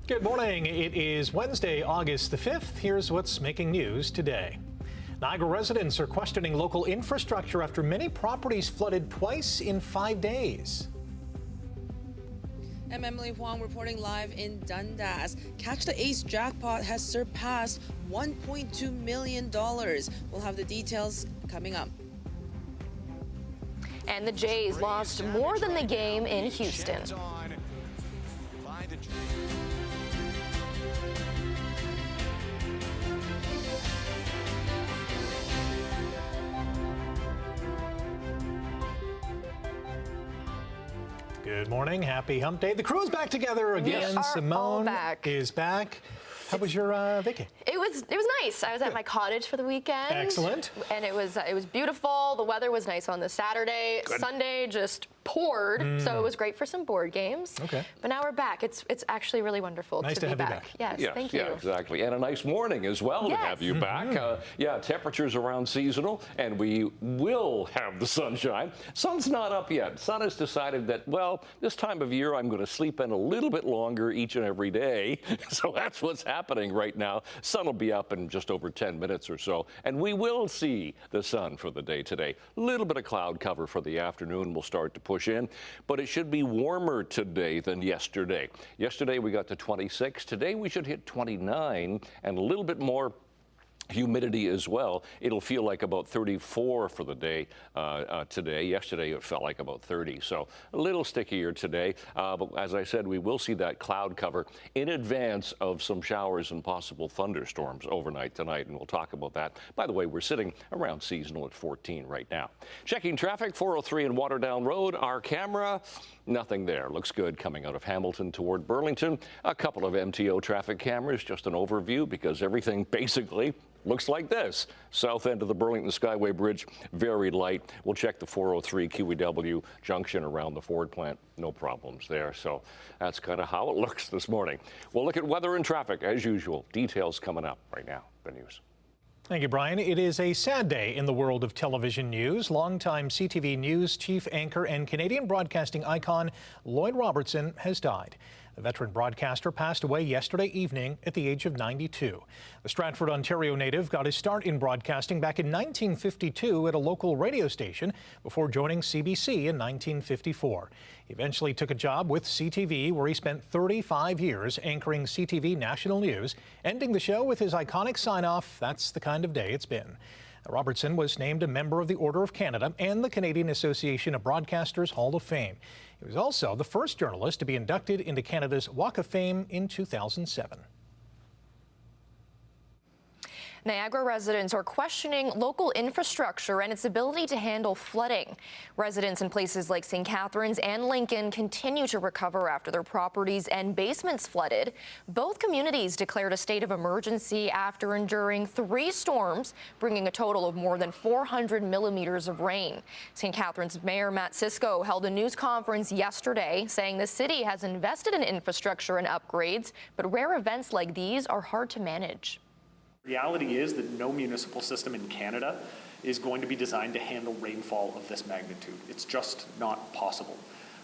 Good morning. It is Wednesday, August the 5th. Here's what's making news today. Niagara residents are questioning local infrastructure after many properties flooded twice in 5 days. I'm Emily Huang reporting live in Dundas. Catch the Ace jackpot has surpassed $1.2 million. We'll have the details coming up. And the Jays lost more than the game in Houston. Good morning. Happy hump day. The crew is back together again. Simone is back. How was your vacay? It was nice. I was at my cottage for the weekend. Excellent. And it was beautiful. The weather was nice on the Saturday. Good. Sunday just poured, so it was great for some board games. Okay. But now we're back. It's actually really wonderful nice to be have back. You back. Yes, yeah, thank you. Yeah, exactly. And a nice morning as well to have you back. Yeah, temperatures around seasonal, and we will have the sunshine. Sun's not up yet. Sun has decided that, well, this time of year I'm going to sleep in a little bit longer each and every day. So that's what's happening right now. Sun will be up in just over 10 minutes or so, and we will see the sun for the day today. A little bit of cloud cover for the afternoon will start to push in, but it should be warmer today than yesterday. Yesterday we got to 26. Today we should hit 29 and a little bit more humidity as well. It'll feel like about 34 for the day today. Yesterday it felt like about 30, so a little stickier today. But as I said, we will see that cloud cover in advance of some showers and possible thunderstorms overnight tonight, and we'll talk about that. By the way, we're sitting around seasonal at 14 right now. Checking traffic, 403 and Waterdown Road. Our camera, nothing there. Looks good coming out of Hamilton toward Burlington. A couple of MTO traffic cameras, just an overview because everything basically looks like this. South end of the Burlington Skyway Bridge, very light. We'll check the 403 QEW junction around the Ford plant. No problems there. So that's kind of how it looks this morning. We'll look at weather and traffic as usual. Details coming up right now. The news. Thank you, Brian. It is a sad day in the world of television news. Longtime CTV News chief anchor and Canadian broadcasting icon Lloyd Robertson has died. The veteran broadcaster passed away yesterday evening at the age of 92. The Stratford, Ontario native got his start in broadcasting back in 1952 at a local radio station before joining CBC in 1954. He eventually took a job with CTV, where he spent 35 years anchoring CTV National News, ending the show with his iconic sign-off, "That's the kind of day it's been." Robertson was named a member of the Order of Canada and the Canadian Association of Broadcasters Hall of Fame. He was also the first journalist to be inducted into Canada's Walk of Fame in 2007. Niagara residents are questioning local infrastructure and its ability to handle flooding. Residents in places like St. Catharines and Lincoln continue to recover after their properties and basements flooded. Both communities declared a state of emergency after enduring 3 storms, bringing a total of more than 400 millimeters of rain. St. Catharines Mayor Matt Cisco held a news conference yesterday saying the city has invested in infrastructure and upgrades, but rare events like these are hard to manage. Reality is that no municipal system in Canada is going to be designed to handle rainfall of this magnitude. It's just not possible.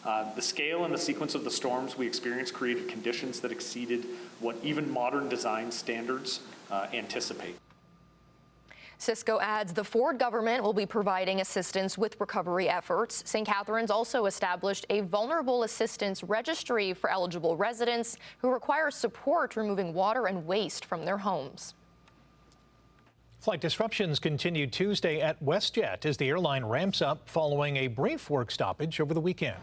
The scale and the sequence of the storms we experienced created conditions that exceeded what even modern design standards anticipate. Cisco adds the Ford government will be providing assistance with recovery efforts. St. Catharines also established a vulnerable assistance registry for eligible residents who require support removing water and waste from their homes. Flight disruptions continued Tuesday at WestJet as the airline ramps up following a brief work stoppage over the weekend.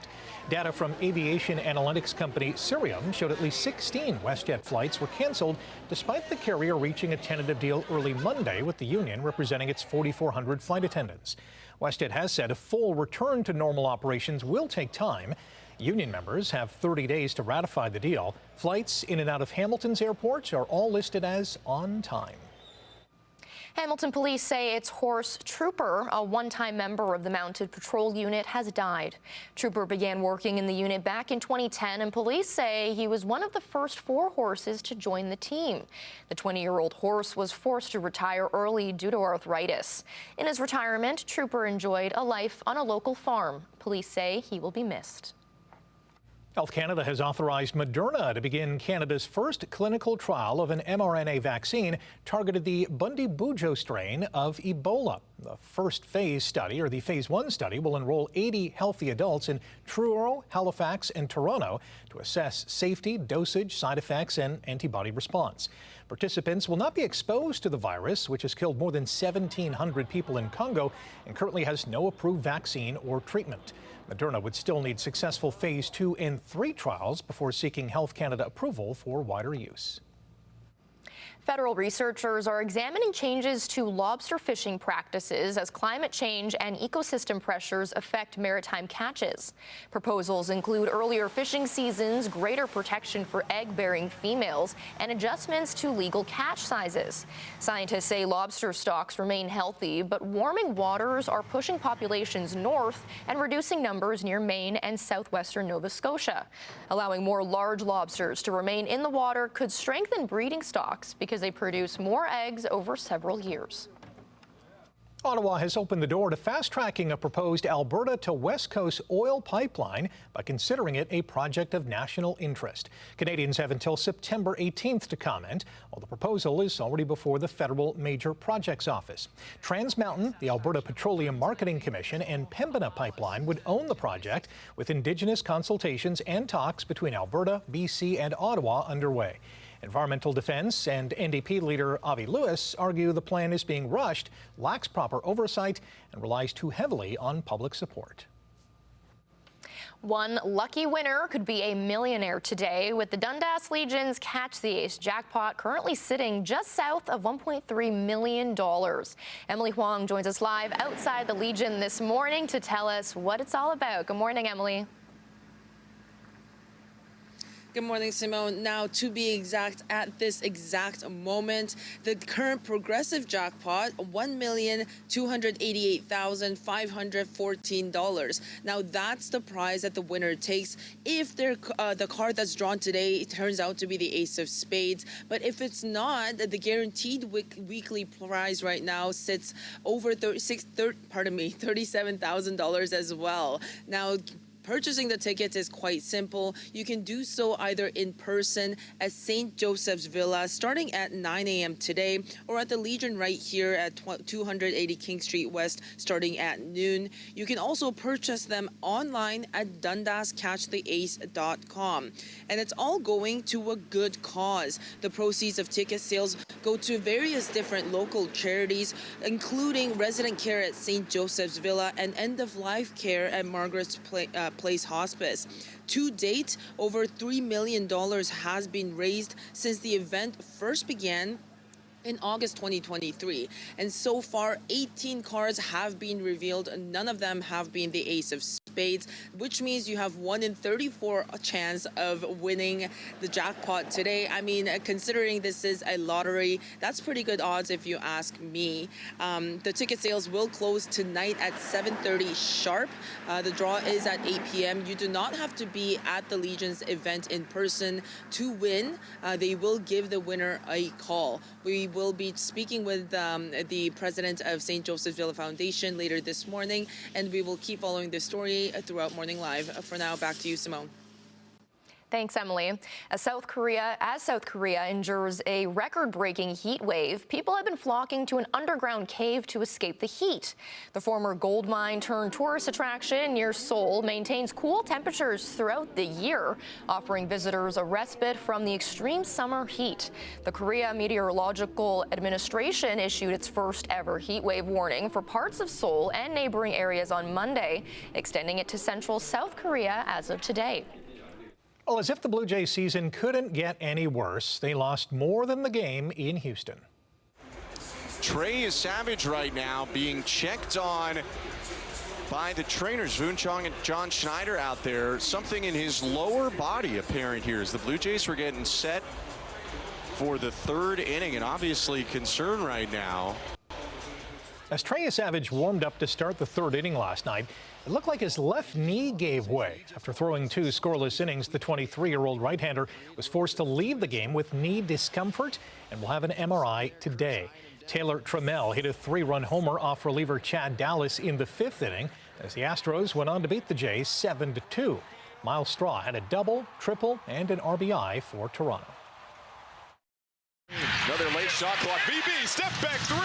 Data from aviation analytics company Cirium showed at least 16 WestJet flights were canceled despite the carrier reaching a tentative deal early Monday with the union representing its 4,400 flight attendants. WestJet has said a full return to normal operations will take time. Union members have 30 days to ratify the deal. Flights in and out of Hamilton's airport are all listed as on time. Hamilton police say its horse Trooper, a one-time member of the Mounted Patrol Unit, has died. Trooper began working in the unit back in 2010, and police say he was one of the first 4 horses to join the team. The 20-year-old horse was forced to retire early due to arthritis. In his retirement, Trooper enjoyed a life on a local farm. Police say he will be missed. Health Canada has authorized Moderna to begin Canada's first clinical trial of an mRNA vaccine targeted the Bundibugyo strain of Ebola. The first phase study, or the phase 1 study, will enroll 80 healthy adults in Truro, Halifax, and Toronto to assess safety, dosage, side effects, and antibody response. Participants will not be exposed to the virus, which has killed more than 1,700 people in Congo and currently has no approved vaccine or treatment. Moderna would still need successful phase 2 and 3 trials before seeking Health Canada approval for wider use. Federal researchers are examining changes to lobster fishing practices as climate change and ecosystem pressures affect maritime catches. Proposals include earlier fishing seasons, greater protection for egg-bearing females, and adjustments to legal catch sizes. Scientists say lobster stocks remain healthy, but warming waters are pushing populations north and reducing numbers near Maine and southwestern Nova Scotia. Allowing more large lobsters to remain in the water could strengthen breeding stocks because they produce more eggs over several years. Ottawa has opened the door to fast-tracking a proposed Alberta to West Coast oil pipeline by considering it a project of national interest. Canadians have until September 18th to comment, while the proposal is already before the Federal Major Projects Office. Trans Mountain, the Alberta Petroleum Marketing Commission, and Pembina Pipeline would own the project, with Indigenous consultations and talks between Alberta, BC, and Ottawa underway. Environmental Defence and NDP leader Avi Lewis argue the plan is being rushed, lacks proper oversight, and relies too heavily on public support. One lucky winner could be a millionaire today, with the Dundas Legion's Catch the Ace jackpot currently sitting just south of $1.3 million. Emily Huang joins us live outside the Legion this morning to tell us what it's all about. Good morning, Emily. Good morning, Simone. Now, to be exact, at this exact moment, the current progressive jackpot, $1,288,514. Now, that's the prize that the winner takes if the card that's drawn today turns out to be the Ace of Spades. But if it's not, the guaranteed weekly prize right now sits over $37,000 as well. Now, purchasing the tickets is quite simple. You can do so either in person at St. Joseph's Villa starting at 9 a.m. today, or at the Legion right here at 280 King Street West starting at noon. You can also purchase them online at DundasCatchTheAce.com. And it's all going to a good cause. The proceeds of ticket sales go to various different local charities, including resident care at St. Joseph's Villa and end-of-life care at Margaret's Place Hospice. To date, over $3 million has been raised since the event first began in August 2023. And so far, 18 cards have been revealed. None of them have been the Ace of Spades, which means you have 1 in 34 chance of winning the jackpot today. I mean, considering this is a lottery, that's pretty good odds if you ask me. The ticket sales will close tonight at 7:30 sharp. The draw is at 8 p.m. You do not have to be at the Legion's event in person to win. They will give the winner a call. We will be speaking with the president of St. Joseph's Villa Foundation later this morning, and we will keep following this story throughout Morning Live. For now, back to you, Simone. Thanks, Emily. As South Korea endures a record-breaking heat wave, people have been flocking to an underground cave to escape the heat. The former gold mine turned tourist attraction near Seoul maintains cool temperatures throughout the year, offering visitors a respite from the extreme summer heat. The Korea Meteorological Administration issued its first ever heat wave warning for parts of Seoul and neighboring areas on Monday, extending it to central South Korea as of today. Well, as if the Blue Jays season couldn't get any worse, they lost more than the game in Houston. Trey Savage right now being checked on by the trainers, Voon Chong and John Schneider out there. Something in his lower body apparent here as the Blue Jays were getting set for the third inning, and obviously concern right now. As Trey Savage warmed up to start the third inning last night, it looked like his left knee gave way. After throwing 2 scoreless innings, the 23-year-old right-hander was forced to leave the game with knee discomfort and will have an MRI today. Taylor Trammell hit a 3-run homer off reliever Chad Dallas in the 5th inning as the Astros went on to beat the Jays 7-2. Miles Straw had a double, triple, and an RBI for Toronto. Another late shot clock. VB, step back three.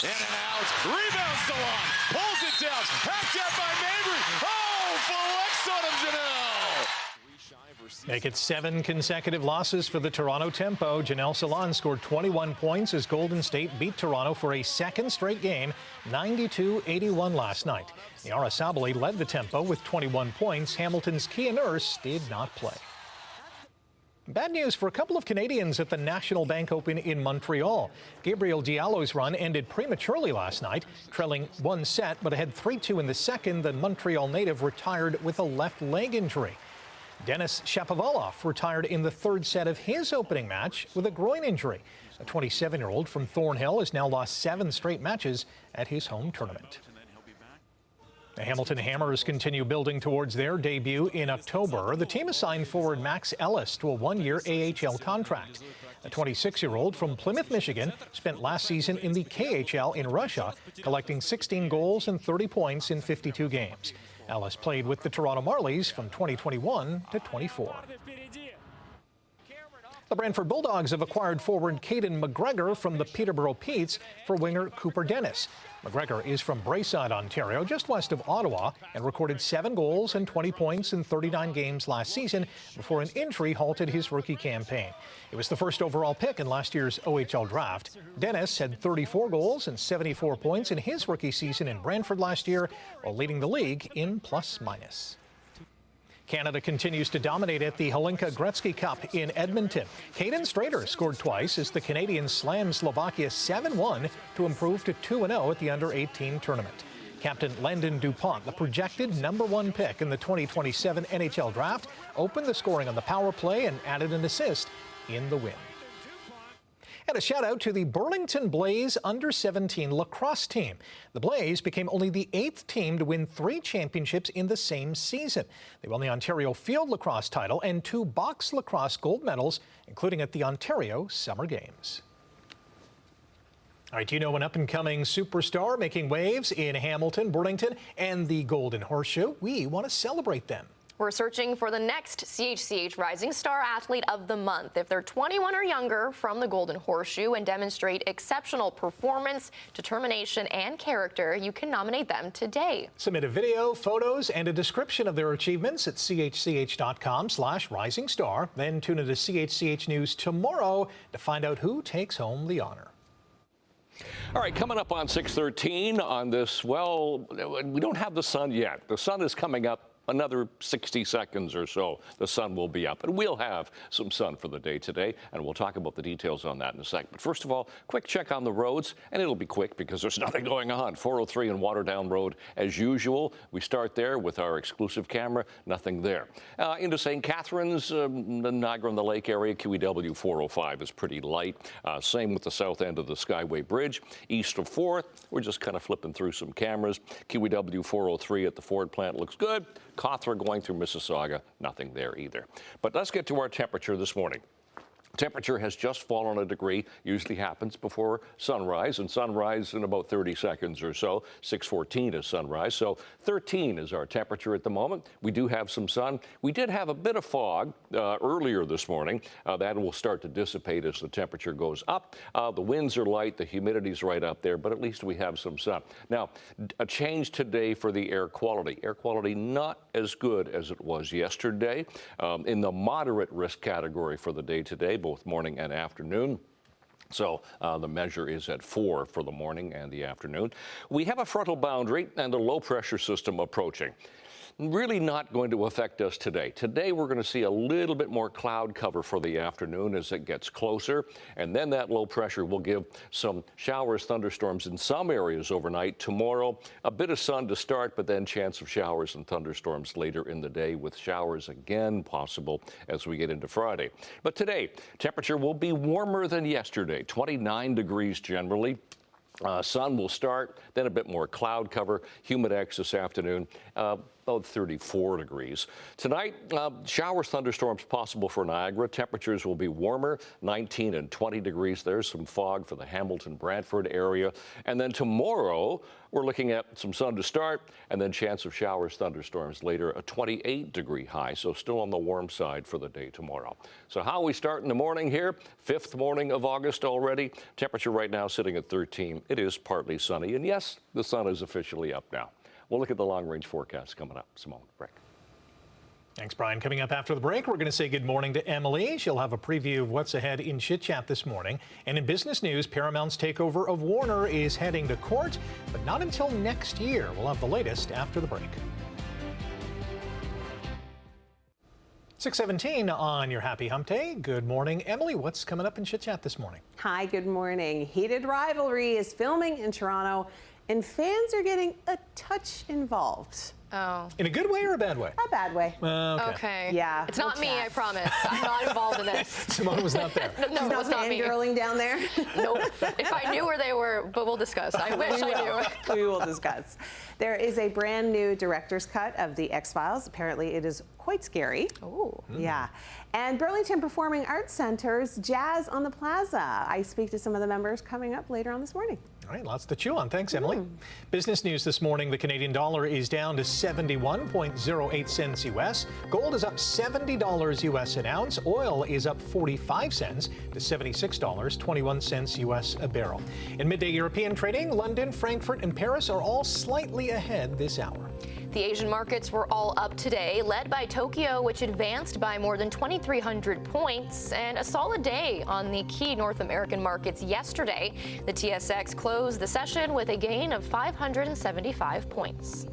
In and out. Rebounds Salon. Pulls it down. Hacked out by Mabry. Oh, flex on him, Janelle. Make it 7 consecutive losses for the Toronto Tempo. Janelle Salon scored 21 points as Golden State beat Toronto for a second straight game, 92-81 last night. Niara Sabally led the Tempo with 21 points. Hamilton's Kia Nurse did not play. Bad news for a couple of Canadians at the National Bank Open in Montreal. Gabriel Diallo's run ended prematurely last night, trailing 1 set, but ahead 3-2 in the second. The Montreal native retired with a left leg injury. Denis Shapovalov retired in the 3rd set of his opening match with a groin injury. A 27-year-old from Thornhill has now lost 7 straight matches at his home tournament. The Hamilton Hammers continue building towards their debut in October. The team assigned forward Max Ellis to a 1-year AHL contract. The 26-year-old from Plymouth, Michigan, spent last season in the KHL in Russia, collecting 16 goals and 30 points in 52 games. Ellis played with the Toronto Marlies from 2021 to 24. The Brantford Bulldogs have acquired forward Caden McGregor from the Peterborough Petes for winger Cooper Dennis. McGregor is from Braeside, Ontario, just west of Ottawa, and recorded 7 goals and 20 points in 39 games last season before an injury halted his rookie campaign. It was the first overall pick in last year's OHL draft. Dennis had 34 goals and 74 points in his rookie season in Brantford last year, while leading the league in plus-minus. Canada continues to dominate at the Hlinka Gretzky Cup in Edmonton. Caden Strader scored twice as the Canadians slammed Slovakia 7-1 to improve to 2-0 at the under-18 tournament. Captain Landon Dupont, the projected #1 pick in the 2027 NHL draft, opened the scoring on the power play and added an assist in the win. And a shout out to the Burlington Blaze under-17 lacrosse team. The Blaze became only the 8th team to win 3 championships in the same season. They won the Ontario Field Lacrosse title and 2 box lacrosse gold medals, including at the Ontario Summer Games. All right, do you know an up-and-coming superstar making waves in Hamilton, Burlington, and the Golden Horseshoe? We want to celebrate them. We're searching for the next CHCH Rising Star Athlete of the Month. If they're 21 or younger from the Golden Horseshoe and demonstrate exceptional performance, determination, and character, you can nominate them today. Submit a video, photos, and a description of their achievements at chch.com/risingstar. Then tune into CHCH News tomorrow to find out who takes home the honor. All right, coming up on 6:13 on this, well, we don't have the sun yet. The sun is coming up another 60 seconds or so. The sun will be up, and we'll have some sun for the day today, and we'll talk about the details on that in a sec. But first of all, quick check on the roads, and it'll be quick because there's nothing going on. 403 and Waterdown Road as usual. We start there with our exclusive camera, nothing there. Into St. Catharines, the Niagara-on-the-Lake area, QEW 405 is pretty light. Same with the south end of the Skyway Bridge. East of 4th, we're just kind of flipping through some cameras. QEW 403 at the Ford plant looks good. Cawthra going through Mississauga, nothing there either. But let's get to our temperature this morning. Temperature has just fallen a degree, usually happens before sunrise, and sunrise in about 30 seconds or so. 6:14 is sunrise, so 13 is our temperature at the moment. We do have some sun. We did have a bit of fog earlier this morning. That will start to dissipate as the temperature goes up. The winds are light, the humidity's right up there, but at least we have some sun. Now, a change today for the air quality. Air quality not as good as it was yesterday. In the moderate risk category for the day today, both morning and afternoon. So the measure is at 4 for the morning and the afternoon. We have a frontal boundary and a low pressure system approaching. Really not going to affect us today. Today we're going to see a little bit more cloud cover for the afternoon as it gets closer, and then that low pressure will give some showers, thunderstorms in some areas overnight. Tomorrow, a bit of sun to start, but then chance of showers and thunderstorms later in the day, with showers again possible as we get into Friday. But today, temperature will be warmer than yesterday, 29 degrees generally. Sun will start, then a bit more cloud cover, humid X this afternoon. about 34 degrees. Tonight, showers, thunderstorms possible for Niagara. Temperatures will be warmer, 19 and 20 degrees. There's some fog for the Hamilton-Brantford area. And then tomorrow, we're looking at some sun to start, and then chance of showers, thunderstorms later, a 28-degree high, so still on the warm side for the day tomorrow. So how we start in the morning here, 5th morning of August already. Temperature right now sitting at 13. It is partly sunny, and yes, the sun is officially up now. We'll look at the long-range forecast coming up. Simone, break. Thanks, Brian. Coming up after the break, we're going to say good morning to Emily. She'll have a preview of what's ahead in Chit Chat this morning. And in business news, Paramount's takeover of Warner is heading to court, but not until next year. We'll have the latest after the break. 6:17 on your happy hump day. Good morning, Emily. What's coming up in Chit Chat this morning? Hi, good morning. Heated rivalry is filming in Toronto, and fans are getting a touch involved. Oh. In a good way or a bad way? A bad way. Okay. Yeah. It's not me, I promise. I'm not involved in this. Simone was not there. No, it was not me. Fangirling down there? Nope. If I knew where they were, but we'll discuss. I wish I knew. We will discuss. There is a brand new director's cut of The X-Files. Apparently, it is quite scary. Oh. Yeah. And Burlington Performing Arts Center's Jazz on the Plaza. I speak to some of the members coming up later on this morning. All right, lots to chew on. Thanks, Emily. Business news this morning. The Canadian dollar is down to 71.08 cents U.S. Gold is up $70 U.S. an ounce. Oil is up 45 cents to $76.21 U.S. a barrel. In midday European trading, London, Frankfurt, and Paris are all slightly ahead this hour. The Asian markets were all up today, led by Tokyo, which advanced by more than 2,300 points, and a solid day on the key North American markets yesterday. The TSX closed the session with a gain of 575 points.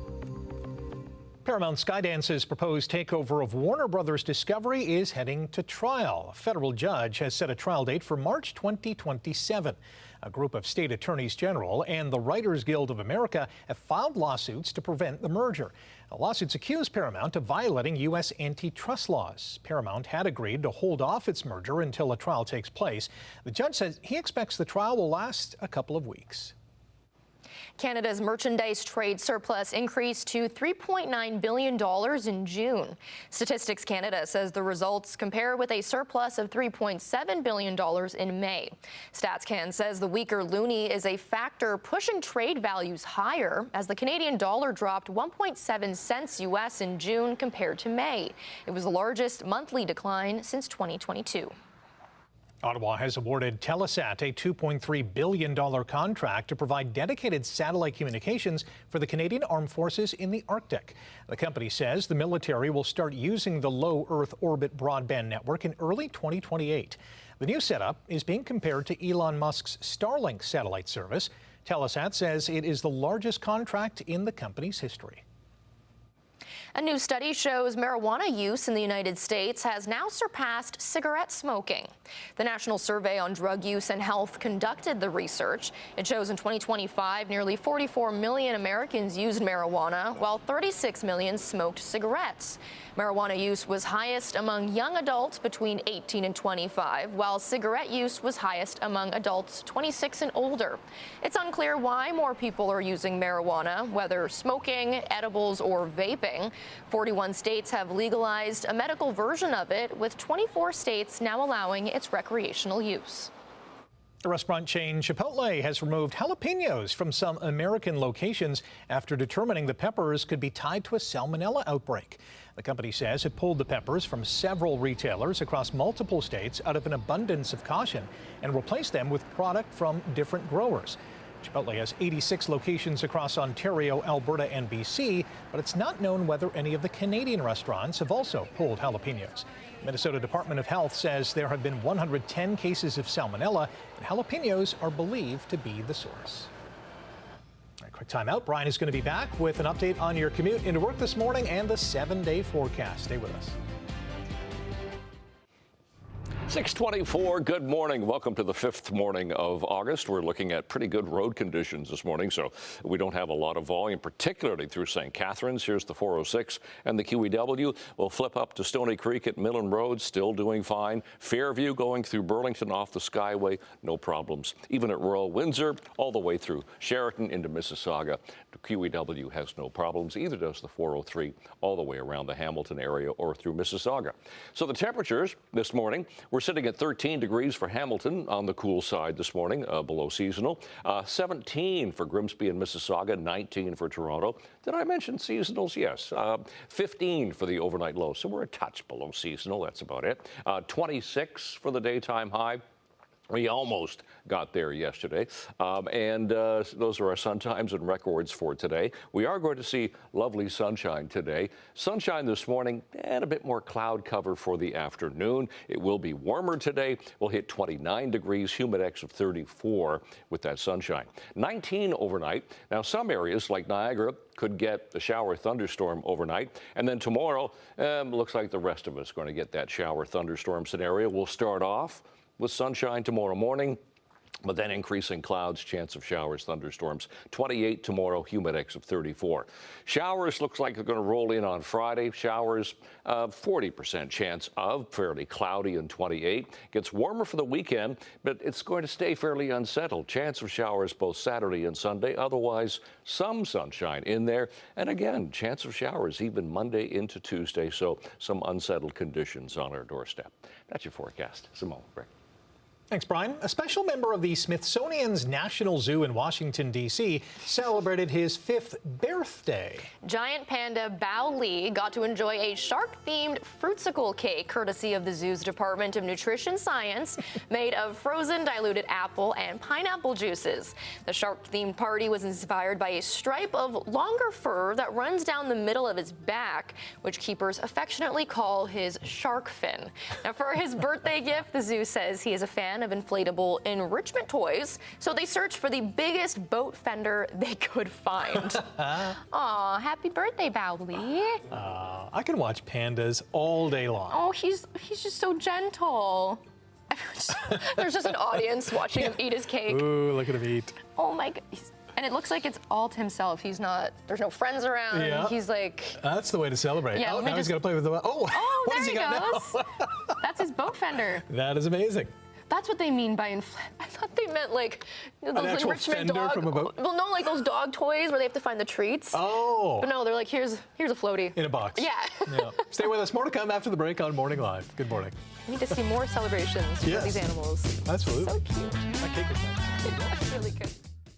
Paramount Skydance's proposed takeover of Warner Brothers Discovery is heading to trial. A federal judge has set a trial date for March 2027. A group of state attorneys general and the Writers Guild of America have filed lawsuits to prevent the merger. The lawsuits accuse Paramount of violating U.S. antitrust laws. Paramount had agreed to hold off its merger until a trial takes place. The judge says he expects the trial will last a couple of weeks. Canada's merchandise trade surplus increased to $3.9 billion in June. Statistics Canada says the results compare with a surplus of $3.7 billion in May. StatsCan says the weaker loonie is a factor pushing trade values higher as the Canadian dollar dropped 1.7 cents U.S. in June compared to May. It was the largest monthly decline since 2022. Ottawa has awarded Telesat a $2.3 billion contract to provide dedicated satellite communications for the Canadian Armed Forces in the Arctic. The company says the military will start using the low Earth orbit broadband network in early 2028. The new setup is being compared to Elon Musk's Starlink satellite service. Telesat says it is the largest contract in the company's history. A new study shows marijuana use in the United States has now surpassed cigarette smoking. The National Survey on Drug Use and Health conducted the research. It shows in 2025, nearly 44 million Americans used marijuana, while 36 million smoked cigarettes. Marijuana use was highest among young adults between 18 and 25, while cigarette use was highest among adults 26 and older. It's unclear why more people are using marijuana, whether smoking, edibles, or vaping. 41 states have legalized a medical version of it, with 24 states now allowing its recreational use. The restaurant chain Chipotle has removed jalapenos from some American locations after determining the peppers could be tied to a salmonella outbreak. The company says it pulled the peppers from several retailers across multiple states out of an abundance of caution and replaced them with product from different growers. Chipotle has 86 locations across Ontario, Alberta, and BC, but it's not known whether any of the Canadian restaurants have also pulled jalapenos. Minnesota Department of Health says there have been 110 cases of salmonella, and jalapenos are believed to be the source. All right, quick time out. Brian is going to be back with an update on your commute into work this morning and the 7-day forecast. Stay with us. 6:24, good morning. Welcome to the 5th morning of August. We're looking at pretty good road conditions this morning, so we don't have a lot of volume, particularly through St. Catharines. Here's the 406 and the QEW. We'll flip up to Stony Creek at Millen Road, still doing fine. Fairview going through Burlington off the Skyway, no problems. Even at Royal Windsor, all the way through Sheraton into Mississauga. The QEW has no problems. Either does the 403 all the way around the Hamilton area or through Mississauga. So the temperatures this morning, we're sitting at 13 degrees for Hamilton on the cool side this morning, below seasonal. 17 for Grimsby and Mississauga, 19 for Toronto. Did I mention seasonals? Yes. 15 for the overnight low, so we're a touch below seasonal. That's about it. 26 for the daytime high. We almost got there yesterday, those are our sun times and records for today. We are going to see lovely sunshine today. Sunshine this morning and a bit more cloud cover for the afternoon. It will be warmer today. We'll hit 29 degrees, humidex of 34 with that sunshine. 19 overnight. Now, some areas like Niagara could get a shower thunderstorm overnight. And then tomorrow, looks like the rest of us are going to get that shower thunderstorm scenario. We'll start off with sunshine tomorrow morning, but then increasing clouds, chance of showers, thunderstorms. 28 tomorrow, humidex of 34. Showers looks like they're going to roll in on Friday. Showers, 40% chance of, fairly cloudy and 28. Gets warmer for the weekend, but it's going to stay fairly unsettled. Chance of showers both Saturday and Sunday. Otherwise, some sunshine in there. And again, chance of showers even Monday into Tuesday. So some unsettled conditions on our doorstep. That's your forecast. Simone, Greg. Thanks, Brian. A special member of the Smithsonian's National Zoo in Washington, D.C. celebrated his 5th birthday. Giant panda Bao Li got to enjoy a shark-themed fruitsicle cake courtesy of the zoo's Department of Nutrition Science, made of frozen diluted apple and pineapple juices. The shark-themed party was inspired by a stripe of longer fur that runs down the middle of his back, which keepers affectionately call his shark fin. Now, for his birthday gift, the zoo says he is a fan of inflatable enrichment toys, so they searched for the biggest boat fender they could find. Aw, happy birthday, Bao Li. I can watch pandas all day long. Oh, he's just so gentle. There's just an audience watching him eat his cake. Ooh, look at him eat. Oh my God. And it looks like it's all to himself. He's not, there's no friends around. Yeah. He's like... That's the way to celebrate. Yeah, oh, now he's going to play with the... Oh, what there has he got goes. now? That's his boat fender. That is amazing. That's what they mean by I thought they meant like those An actual enrichment fender dog. from a boat? Well, no, like those dog toys where they have to find the treats. Oh. But no, they're like, here's a floaty. In a box. Yeah. Yeah. Stay with us. More to come after the break on Morning Live. Good morning. We need to see more celebrations for these animals. Absolutely. So cute. That cake is nice. That's really good.